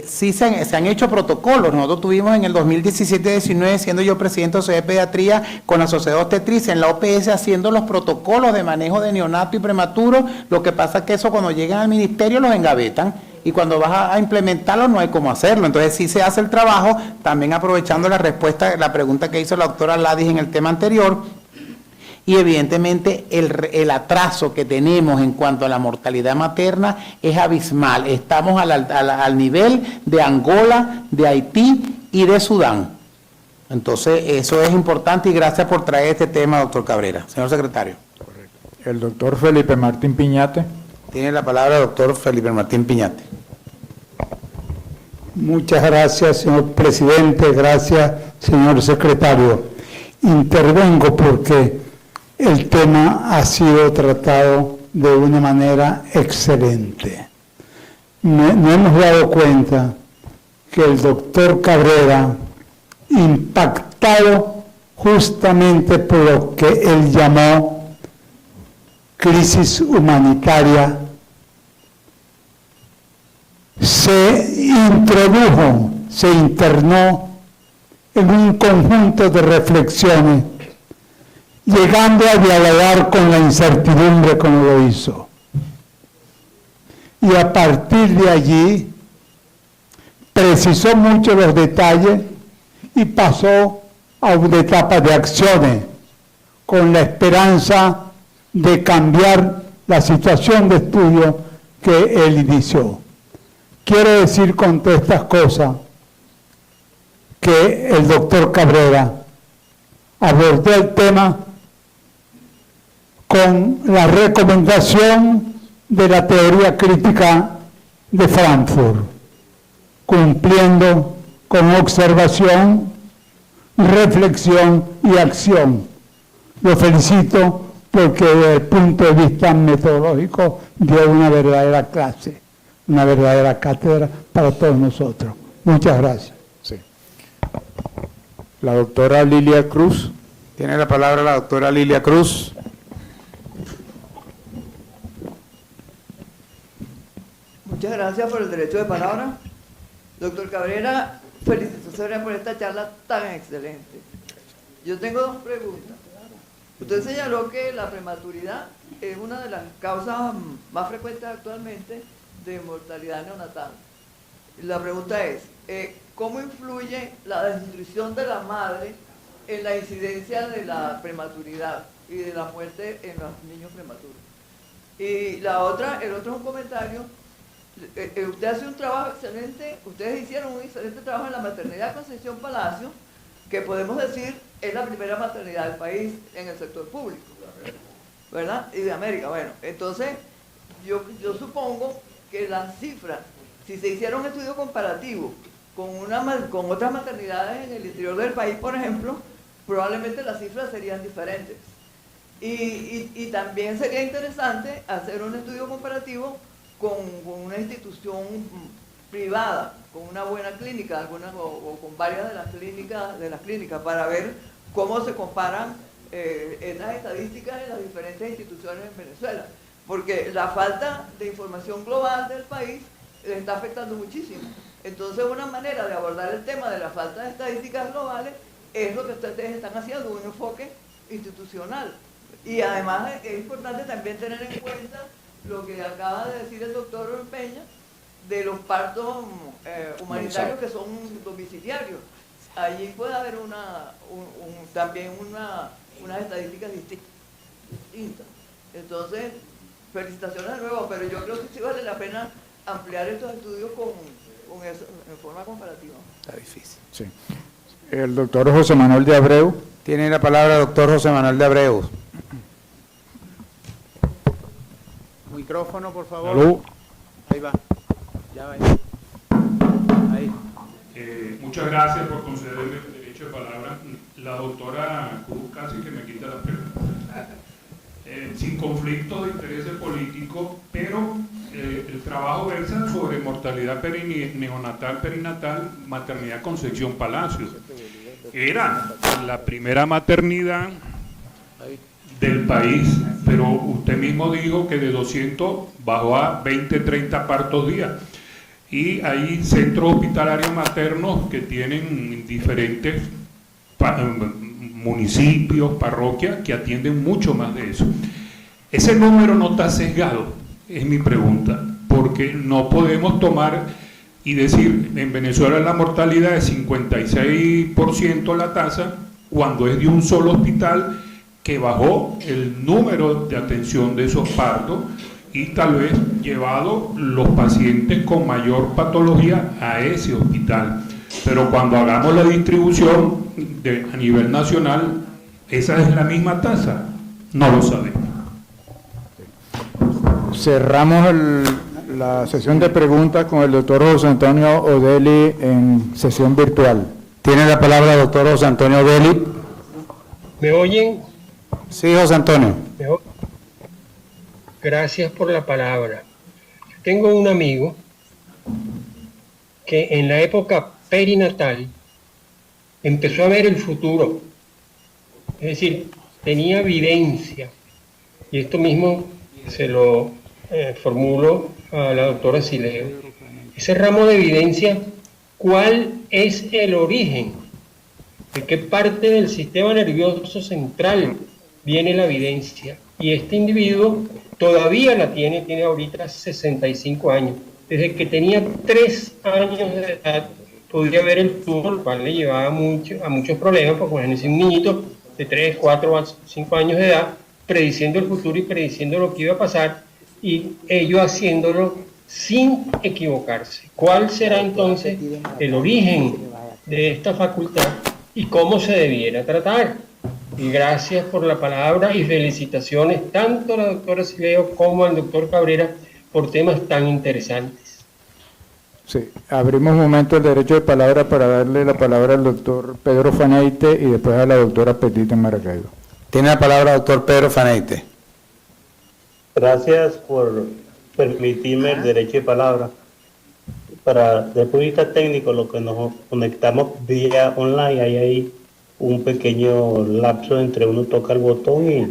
sí se han hecho protocolos. Nosotros tuvimos en el 2017-19, siendo yo presidente de Sociedad de Pediatría, con la Sociedad Obstetricia en la OPS haciendo los protocolos de manejo de neonato y prematuro. Lo que pasa es que eso cuando llegan al ministerio los engavetan y cuando vas a implementarlo no hay cómo hacerlo. Entonces sí se hace el trabajo, también aprovechando la respuesta, la pregunta que hizo la doctora Ladis en el tema anterior. Y evidentemente el atraso que tenemos en cuanto a la mortalidad materna es abismal. Estamos al nivel de Angola, de Haití y de Sudán. Entonces eso es importante y gracias por traer este tema, doctor Cabrera. Señor secretario.
Correcto. El doctor Felipe Martín Piñate.
Tiene la palabra el doctor Felipe Martín Piñate.
Muchas gracias, señor presidente. Gracias, señor secretario. Intervengo porque el tema ha sido tratado de una manera excelente. Nos hemos dado cuenta que el doctor Cabrera, impactado justamente por lo que él llamó crisis humanitaria, se introdujo, se internó en un conjunto de reflexiones, llegando a dialogar con la incertidumbre como lo hizo. Y a partir de allí, precisó mucho los detalles y pasó a una etapa de acciones, con la esperanza de cambiar la situación de estudio que él inició. Quiero decir con todas estas cosas que el doctor Cabrera abordó el tema con la recomendación de la teoría crítica de Frankfurt, cumpliendo con observación, reflexión y acción. Lo felicito porque desde el punto de vista metodológico dio una verdadera clase, una verdadera cátedra para todos nosotros. Muchas gracias.
Sí. La doctora Lilia Cruz.
Tiene la palabra la doctora Lilia Cruz.
Muchas gracias por el derecho de palabra. Doctor Cabrera, felicitaciones por esta charla tan excelente. Yo tengo dos preguntas. Usted señaló que la prematuridad es una de las causas más frecuentes actualmente de mortalidad neonatal. La pregunta es, ¿cómo influye la desnutrición de la madre en la incidencia de la prematuridad y de la muerte en los niños prematuros? Y la otra, el otro es un comentario. Usted hace un trabajo excelente, ustedes hicieron un excelente trabajo en la maternidad Concepción Palacio, que podemos decir es la primera maternidad del país en el sector público, ¿verdad? Y de América. Bueno, entonces yo supongo que las cifras, si se hiciera un estudio comparativo con otras maternidades en el interior del país, por ejemplo, probablemente las cifras serían diferentes. Y también sería interesante hacer un estudio comparativo con una institución privada, con una buena clínica, o con varias de las clínicas, para ver cómo se comparan esas estadísticas en las diferentes instituciones en Venezuela. Porque la falta de información global del país le está afectando muchísimo. Entonces, una manera de abordar el tema de la falta de estadísticas globales es lo que ustedes están haciendo, un enfoque institucional. Y además es importante también tener en cuenta lo que acaba de decir el doctor Peña, de los partos humanitarios que son domiciliarios. Allí puede haber también unas estadísticas distintas. Entonces, felicitaciones de nuevo, pero yo creo que sí vale la pena ampliar estos estudios con eso, en forma comparativa.
Está difícil.
Sí. El doctor José Manuel de Abreu.
Tiene la palabra el doctor José Manuel de Abreu. Micrófono, por favor.
Salud.
Ahí va. Ya va. Ahí.
Muchas gracias por concederme el derecho de palabra. La doctora Cruz casi que me quita la pregunta. Sin conflicto de intereses políticos, pero el trabajo versa sobre mortalidad neonatal, perinatal, maternidad Concepción Palacios. Era la primera maternidad del país, pero usted mismo dijo que de 200 bajó a 20, 30 partos día. Y hay centros hospitalarios maternos que tienen diferentes municipios, parroquias, que atienden mucho más de eso. Ese número no está sesgado, es mi pregunta, porque no podemos tomar y decir, en Venezuela la mortalidad es 56% la tasa, cuando es de un solo hospital que bajó el número de atención de esos partos y tal vez llevado los pacientes con mayor patología a ese hospital. Pero cuando hagamos la distribución a nivel nacional, ¿esa es la misma tasa? No lo sabemos.
Cerramos la sesión de preguntas con el doctor José Antonio Odeli en sesión virtual.
Tiene la palabra el doctor José Antonio Odeli.
¿Me oyen?
Sí, José Antonio.
Gracias por la palabra. Tengo un amigo que en la época perinatal empezó a ver el futuro. Es decir, tenía evidencia. Y esto mismo se lo formulo a la doctora Sileo. Ese ramo de evidencia, ¿cuál es el origen? ¿De qué parte del sistema nervioso central viene la evidencia? Y este individuo todavía la tiene ahorita 65 años. Desde que tenía 3 años de edad podía ver el futuro, lo cual le llevaba a muchos problemas, porque imagínense un niñito de 3, 4, 5 años de edad prediciendo el futuro y prediciendo lo que iba a pasar, y ello haciéndolo sin equivocarse. ¿Cuál será entonces el origen de esta facultad y cómo se debiera tratar? Y gracias por la palabra y felicitaciones tanto a la doctora Sileo como al doctor Cabrera por temas tan interesantes.
Sí, abrimos un momento el derecho de palabra para darle la palabra al doctor Pedro Faneite y después a la doctora Petita en Maracaibo.
Tiene la palabra el doctor Pedro Faneite.
Gracias por permitirme el derecho de palabra. Desde el punto de vista técnico, lo que nos conectamos vía online, hay ahí un pequeño lapso entre uno toca el botón y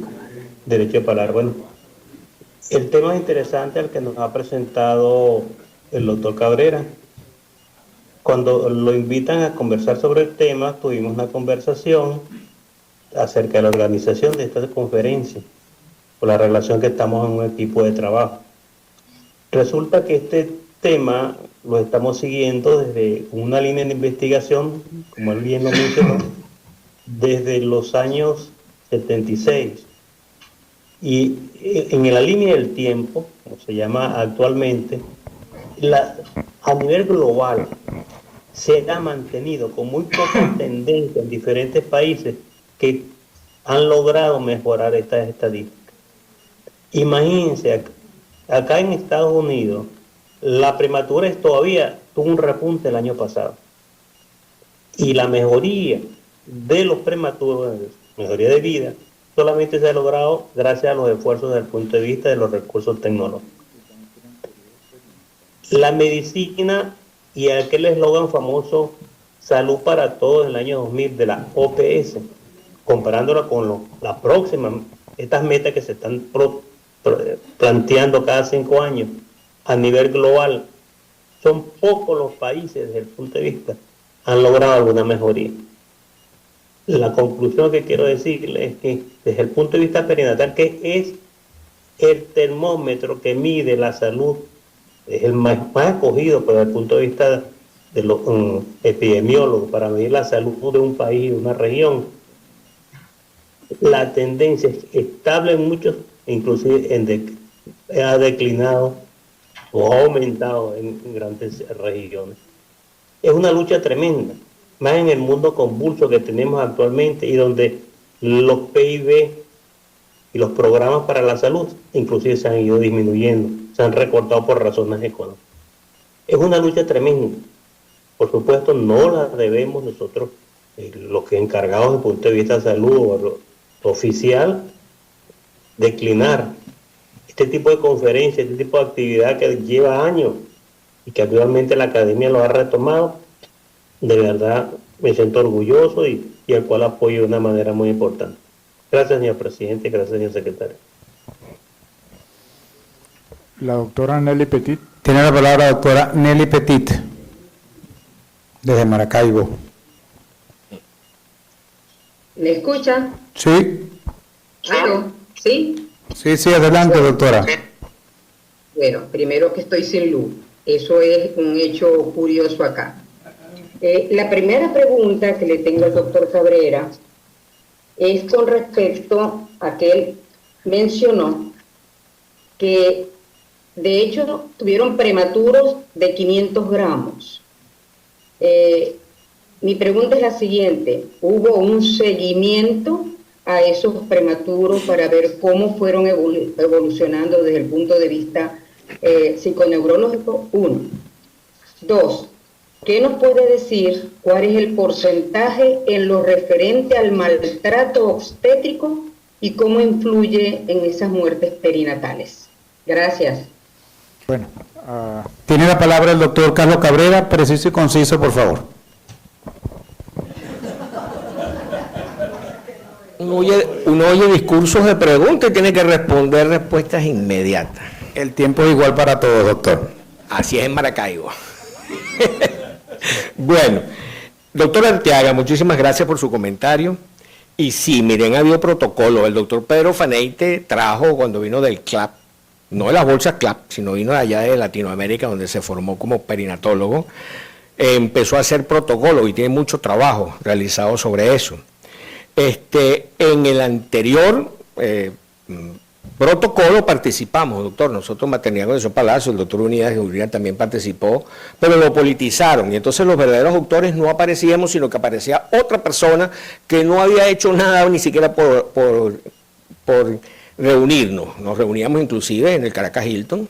derecho de palabra. Bueno, el tema interesante al que nos ha presentado el doctor Cabrera. Cuando lo invitan a conversar sobre el tema, tuvimos una conversación acerca de la organización de esta conferencia, por la relación que estamos en un equipo de trabajo. Resulta que este tema lo estamos siguiendo desde una línea de investigación, como él bien lo mencionó, desde los años 76. Y en la línea del tiempo, como se llama actualmente, a nivel global se ha mantenido con muy poca tendencia en diferentes países que han logrado mejorar estas estadísticas. Imagínense, acá en Estados Unidos, la prematurez todavía tuvo un repunte el año pasado. Y la mejoría de los prematuros, mejoría de vida, solamente se ha logrado gracias a los esfuerzos desde el punto de vista de los recursos tecnológicos. La medicina y aquel eslogan famoso, salud para todos, en el año 2000 de la OPS, comparándola con las próximas, estas metas que se están planteando cada 5 años a nivel global, son pocos los países desde el punto de vista han logrado alguna mejoría. La conclusión que quiero decirle es que desde el punto de vista perinatal, que es el termómetro que mide la salud, es el más escogido desde el punto de vista de los epidemiólogos para medir la salud de un país, de una región, la tendencia es estable en muchos, inclusive ha declinado o ha aumentado en grandes regiones. Es una lucha tremenda, más en el mundo convulso que tenemos actualmente y donde los PIB y los programas para la salud inclusive se han ido disminuyendo, se han recortado por razones económicas. Es una lucha tremenda. Por supuesto, no la debemos nosotros, los que encargados desde el punto de vista de salud o lo oficial, declinar este tipo de conferencias, este tipo de actividad que lleva años y que actualmente la academia lo ha retomado. De verdad me siento orgulloso y al cual apoyo de una manera muy importante. Gracias, señor presidente, gracias, señor secretario.
La doctora Nelly Petit.
Tiene la palabra la doctora Nelly Petit, desde Maracaibo.
¿Me escuchan?
Sí.
¿Aló? ¿Sí?
Sí, adelante, doctora.
Bueno, primero que estoy sin luz. Eso es un hecho curioso acá. La primera pregunta que le tengo al doctor Cabrera es con respecto a que él mencionó que de hecho tuvieron prematuros de 500 gramos. Mi pregunta es la siguiente: ¿hubo un seguimiento a esos prematuros para ver cómo fueron evolucionando desde el punto de vista psiconeurológico? 1. 2. ¿Qué nos puede decir cuál es el porcentaje en lo referente al maltrato obstétrico y cómo influye en esas muertes perinatales? Gracias.
Bueno,
tiene la palabra el doctor Carlos Cabrera, preciso y conciso, por favor.
Uno oye discursos de preguntas y tiene que responder respuestas inmediatas.
El tiempo es igual para todos, doctor.
Así es en Maracaibo. Bueno, doctor Arteaga, muchísimas gracias por su comentario. Y sí, miren, ha habido protocolo. El doctor Pedro Faneite trajo cuando vino del CLAP, no de las bolsas CLAP, sino vino de allá de Latinoamérica, donde se formó como perinatólogo, empezó a hacer protocolo y tiene mucho trabajo realizado sobre eso. En el anterior protocolo participamos, doctor, nosotros Maternidad Concepción Palacio, el doctor Unidad de Seguridad también participó, pero lo politizaron y entonces los verdaderos doctores no aparecíamos, sino que aparecía otra persona que no había hecho nada ni siquiera por reunirnos. Nos reuníamos inclusive en el Caracas Hilton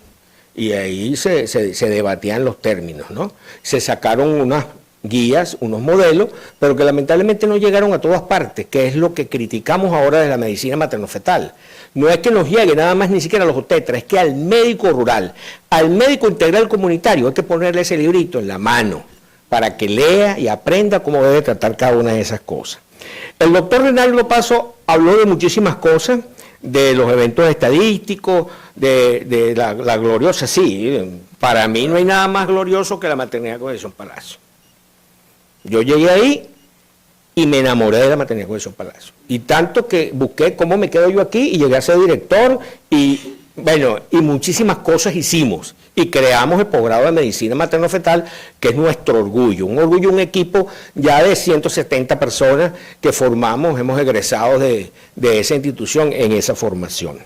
y ahí se debatían los términos, ¿no? Se sacaron unas guías, unos modelos, pero que lamentablemente no llegaron a todas partes, que es lo que criticamos ahora de la medicina materno-fetal. No es que nos llegue nada más ni siquiera a los obstetras, es que al médico rural, al médico integral comunitario, hay que ponerle ese librito en la mano para que lea y aprenda cómo debe tratar cada una de esas cosas. El doctor Reinaldo Paso habló de muchísimas cosas, de los eventos estadísticos, de la gloriosa, sí, para mí no hay nada más glorioso que la Maternidad Concepción Palacio. Yo llegué ahí y me enamoré de la Maternidad Concepción Palacio. Y tanto que busqué cómo me quedo yo aquí y llegué a ser director y, bueno, y muchísimas cosas hicimos. Y creamos el posgrado de Medicina Materno-Fetal, que es nuestro orgullo. Un orgullo, un equipo ya de 170 personas que formamos, hemos egresado de esa institución en esa formación.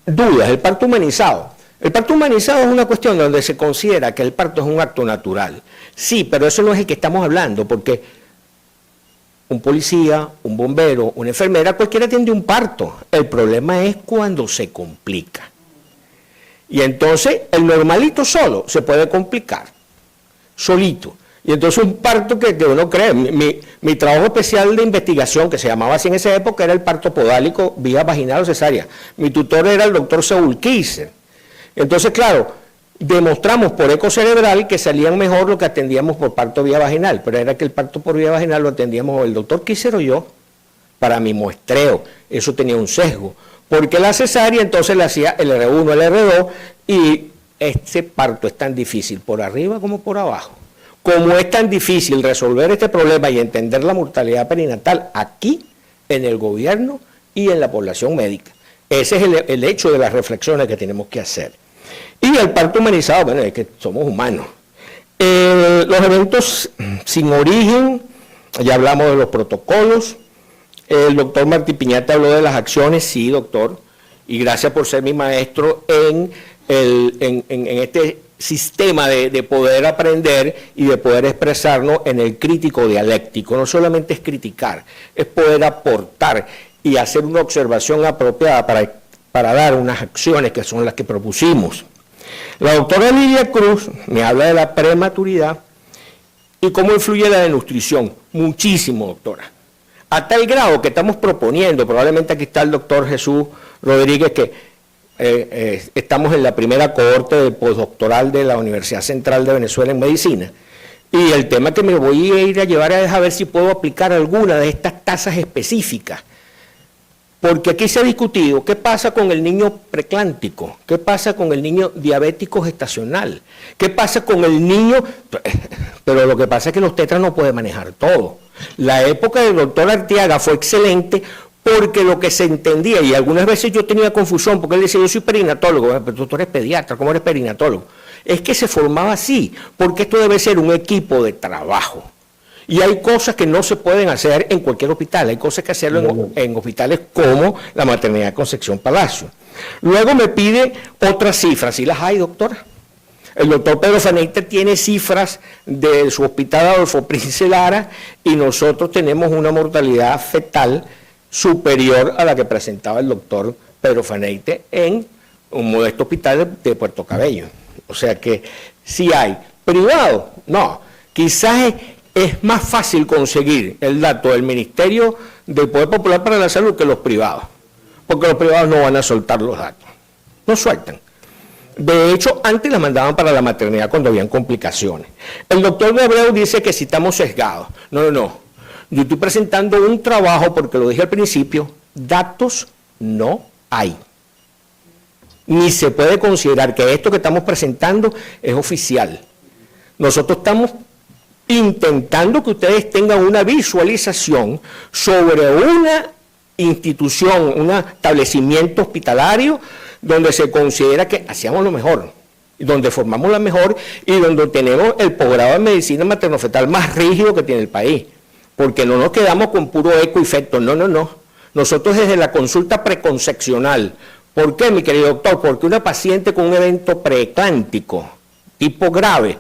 Dudas, el parto humanizado. El parto humanizado es una cuestión donde se considera que el parto es un acto natural. Sí, pero eso no es el que estamos hablando, porque un policía, un bombero, una enfermera, cualquiera atiende un parto. El problema es cuando se complica. Y entonces el normalito solo se puede complicar, solito. Y entonces un parto que uno cree, mi trabajo especial de investigación, que se llamaba así en esa época, era el parto podálico vía vaginal o cesárea. Mi tutor era el doctor Saúl Kieser. Entonces, claro, demostramos por eco cerebral que salían mejor lo que atendíamos por parto vía vaginal, pero era que el parto por vía vaginal lo atendíamos el doctor Kieser o yo, para mi muestreo. Eso tenía un sesgo, porque la cesárea entonces le hacía el R1, el R2, y este parto es tan difícil por arriba como por abajo. Como es tan difícil resolver este problema y entender la mortalidad perinatal aquí, en el gobierno y en la población médica. Ese es el hecho de las reflexiones que tenemos que hacer. Y el parto humanizado, bueno, es que somos humanos. Los eventos sin origen, ya hablamos de los protocolos. El doctor Martí Piñata habló de las acciones, sí, doctor, y gracias por ser mi maestro en este sistema de poder aprender y de poder expresarnos en el crítico dialéctico. No solamente es criticar, es poder aportar y hacer una observación apropiada para dar unas acciones que son las que propusimos. La doctora Lidia Cruz me habla de la prematuridad y cómo influye la desnutrición. Muchísimo, doctora. A tal grado que estamos proponiendo, probablemente aquí está el doctor Jesús Rodríguez, que estamos en la primera cohorte del postdoctoral de la Universidad Central de Venezuela en Medicina, y el tema que me voy a ir a llevar es a ver si puedo aplicar alguna de estas tasas específicas, porque aquí se ha discutido qué pasa con el niño preclántico, qué pasa con el niño diabético gestacional, qué pasa con el niño, pero lo que pasa es que los tetras no pueden manejar todo. La época del doctor Arteaga fue excelente, porque lo que se entendía, y algunas veces yo tenía confusión, porque él decía, yo soy perinatólogo, pero tú eres pediatra, ¿cómo eres perinatólogo? Es que se formaba así, porque esto debe ser un equipo de trabajo. Y hay cosas que no se pueden hacer en cualquier hospital, hay cosas que hacerlo en hospitales como la maternidad Concepción Palacio. Luego me pide otras cifras, ¿sí las hay, doctora? El doctor Pedro Faneite tiene cifras de su hospital Adolfo Príncipe Lara, y nosotros tenemos una mortalidad fetal superior a la que presentaba el doctor Pedro Faneite en un modesto hospital de Puerto Cabello. O sea que sí hay. ¿Privado? No. Quizás es más fácil conseguir el dato del Ministerio del Poder Popular para la Salud que los privados, porque los privados no van a soltar los datos. No sueltan. De hecho, antes la mandaban para la maternidad cuando habían complicaciones. El doctor de Abreu dice que si estamos sesgados. No. Yo estoy presentando un trabajo, porque lo dije al principio, datos no hay. Ni se puede considerar que esto que estamos presentando es oficial. Nosotros estamos intentando que ustedes tengan una visualización sobre una institución, un establecimiento hospitalario donde se considera que hacíamos lo mejor, donde formamos la mejor y donde tenemos el posgrado de medicina materno-fetal más rígido que tiene el país. Porque no nos quedamos con puro eco y feto, no. Nosotros desde la consulta preconcepcional. ¿Por qué, mi querido doctor? Porque una paciente con un evento preeclántico, tipo grave,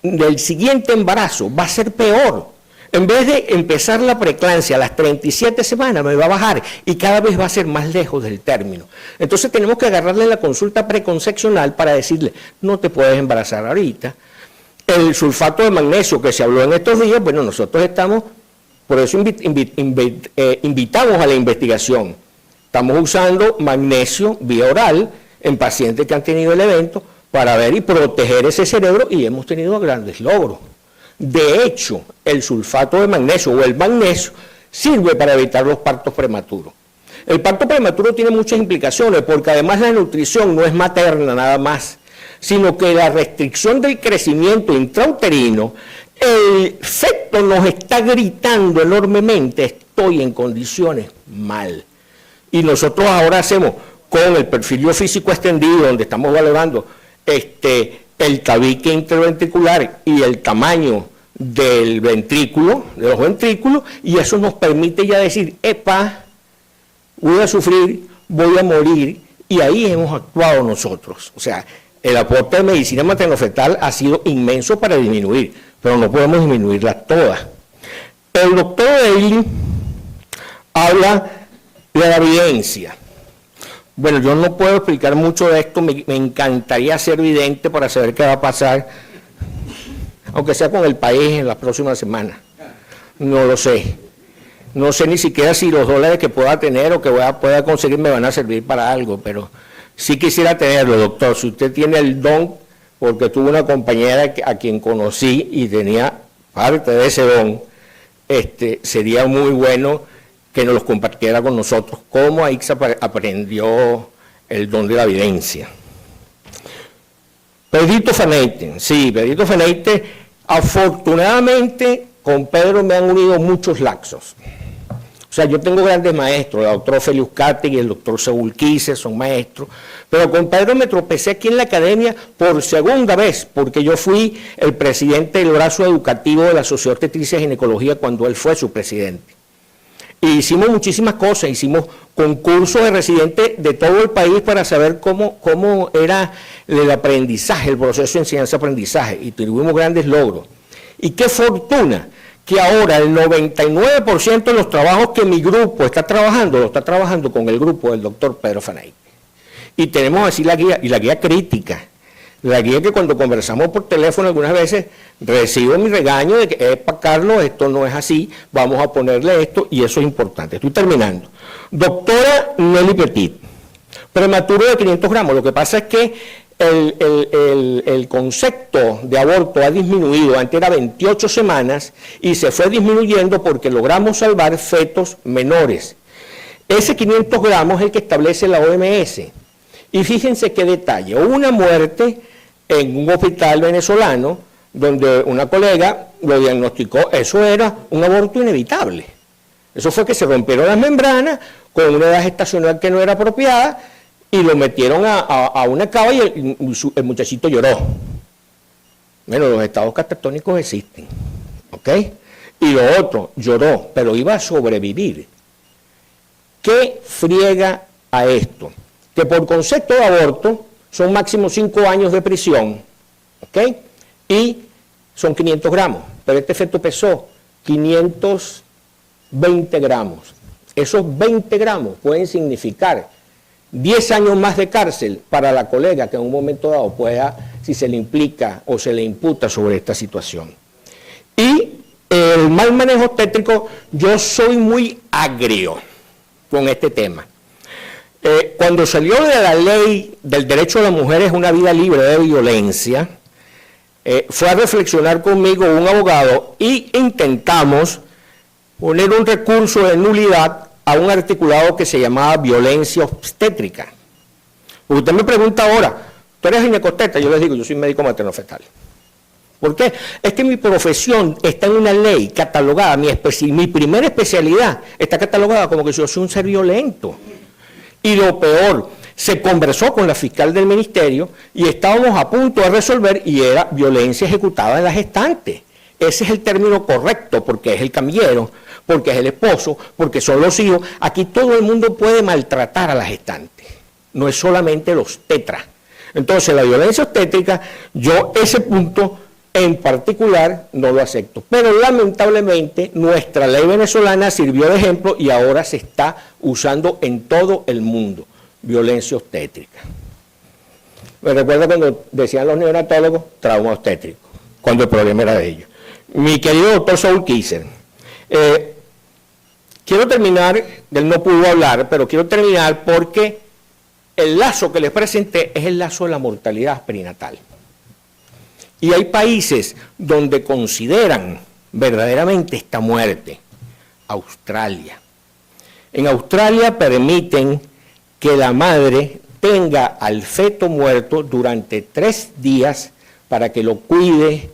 del siguiente embarazo va a ser peor. En vez de empezar la preeclampsia a las 37 semanas, me va a bajar y cada vez va a ser más lejos del término. Entonces tenemos que agarrarle la consulta preconcepcional para decirle, no te puedes embarazar ahorita. El sulfato de magnesio que se habló en estos días, bueno, nosotros estamos, por eso invitamos a la investigación. Estamos usando magnesio vía oral en pacientes que han tenido el evento para ver y proteger ese cerebro, y hemos tenido grandes logros. De hecho, el sulfato de magnesio o el magnesio sirve para evitar los partos prematuros. El parto prematuro tiene muchas implicaciones, porque además la nutrición no es materna nada más, sino que la restricción del crecimiento intrauterino, el feto nos está gritando enormemente, estoy en condiciones mal. Y nosotros ahora hacemos con el perfil físico extendido, donde estamos valorando el tabique interventricular y el tamaño del ventrículo, de los ventrículos, y eso nos permite ya decir, epa, voy a sufrir, voy a morir, y ahí hemos actuado nosotros. O sea, el aporte de medicina materno-fetal ha sido inmenso para disminuir, pero no podemos disminuirlas todas. El doctor Daly habla de la evidencia. Bueno, yo no puedo explicar mucho de esto, me encantaría ser vidente para saber qué va a pasar, aunque sea con el país en las próximas semanas. No lo sé. No sé ni siquiera si los dólares que pueda tener o que pueda conseguir me van a servir para algo, pero sí quisiera tenerlo, doctor. Si usted tiene el don, porque tuve una compañera a quien conocí y tenía parte de ese don, sería muy bueno que nos los compartiera con nosotros, cómo Aixa aprendió el don de la evidencia. Pedrito Faneite, sí, Pedrito Faneite, afortunadamente con Pedro me han unido muchos laxos. O sea, yo tengo grandes maestros, el doctor Felius Cate y el doctor Saúl Quise son maestros, pero con Pedro me tropecé aquí en la academia por segunda vez, porque yo fui el presidente del brazo educativo de la Sociedad Obstetricia y Ginecología cuando él fue su presidente. Y hicimos muchísimas cosas, hicimos concursos de residentes de todo el país para saber cómo era el aprendizaje, el proceso de enseñanza-aprendizaje, y tuvimos grandes logros. Y qué fortuna que ahora el 99% de los trabajos que mi grupo está trabajando, lo está trabajando con el grupo del doctor Pedro Fanay. Y tenemos así la guía, y la guía crítica, la guía que cuando conversamos por teléfono algunas veces recibo mi regaño de que, Carlos, esto no es así, vamos a ponerle esto, y eso es importante. Estoy terminando. Doctora Nelly Petit, prematuro de 500 gramos. Lo que pasa es que el concepto de aborto ha disminuido, antes era 28 semanas, y se fue disminuyendo porque logramos salvar fetos menores. Ese 500 gramos es el que establece la OMS. Y fíjense qué detalle, hubo una muerte en un hospital venezolano donde una colega lo diagnosticó, eso era un aborto inevitable. Eso fue que se rompieron las membranas con una edad gestacional que no era apropiada y lo metieron a una cava y el muchachito lloró. Bueno, los estados catatónicos existen, ¿ok? Y lo otro, lloró, pero iba a sobrevivir. ¿Qué friega a esto? Que por concepto de aborto son máximo 5 años de prisión, ¿ok? Y son 500 gramos, pero este feto pesó 520 gramos. Esos 20 gramos pueden significar 10 años más de cárcel para la colega que en un momento dado pueda, si se le implica o se le imputa sobre esta situación. Y el mal manejo obstétrico, yo soy muy agrio con este tema. Cuando salió de la ley del derecho de las mujeres a una vida libre de violencia, fue a reflexionar conmigo un abogado y intentamos poner un recurso de nulidad a un articulado que se llamaba violencia obstétrica. Usted me pregunta ahora, ¿tú eres ginecobstetra? Yo les digo, yo soy médico materno-fetal. ¿Por qué? Es que mi profesión está en una ley catalogada, mi primera especialidad está catalogada como que yo soy un ser violento. Y lo peor, se conversó con la fiscal del ministerio y estábamos a punto de resolver y era violencia ejecutada en la gestante. Ese es el término correcto, porque es el camillero, porque es el esposo, porque son los hijos. Aquí todo el mundo puede maltratar a la gestante, no es solamente los tetras. Entonces la violencia obstétrica, yo ese punto en particular no lo acepto. Pero lamentablemente nuestra ley venezolana sirvió de ejemplo y ahora se está usando en todo el mundo, violencia obstétrica. Me recuerda cuando decían los neonatólogos, trauma obstétrico, cuando el problema era de ellos. Mi querido doctor Saúl Kisser, quiero terminar, él no pudo hablar, pero quiero terminar porque el lazo que les presenté es el lazo de la mortalidad perinatal. Y hay países donde consideran verdaderamente esta muerte. Australia. En Australia permiten que la madre tenga al feto muerto durante 3 días para que lo cuide,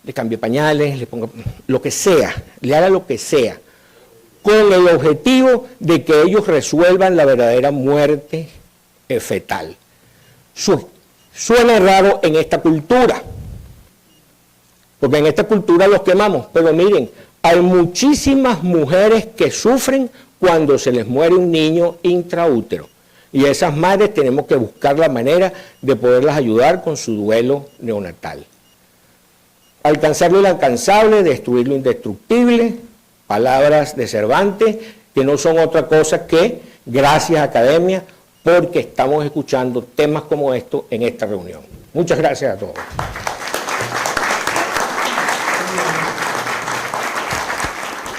le cambie pañales, le ponga lo que sea, le haga lo que sea, con el objetivo de que ellos resuelvan la verdadera muerte fetal. Suena raro en esta cultura, porque en esta cultura los quemamos, pero miren, hay muchísimas mujeres que sufren cuando se les muere un niño intraútero. Y a esas madres tenemos que buscar la manera de poderlas ayudar con su duelo neonatal. Alcanzar lo inalcanzable, destruir lo indestructible, palabras de Cervantes, que no son otra cosa que gracias Academia, porque estamos escuchando temas como estos en esta reunión. Muchas gracias a todos.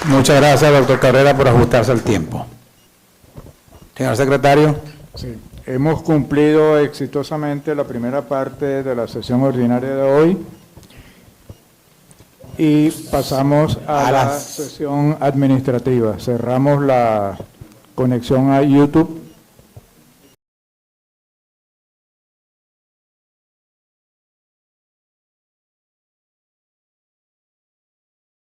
Muchas gracias, doctor Cabrera, por ajustarse al tiempo. Señor secretario.
Sí, hemos cumplido exitosamente la primera parte de la sesión ordinaria de hoy y pasamos a la sesión administrativa. Cerramos la conexión a YouTube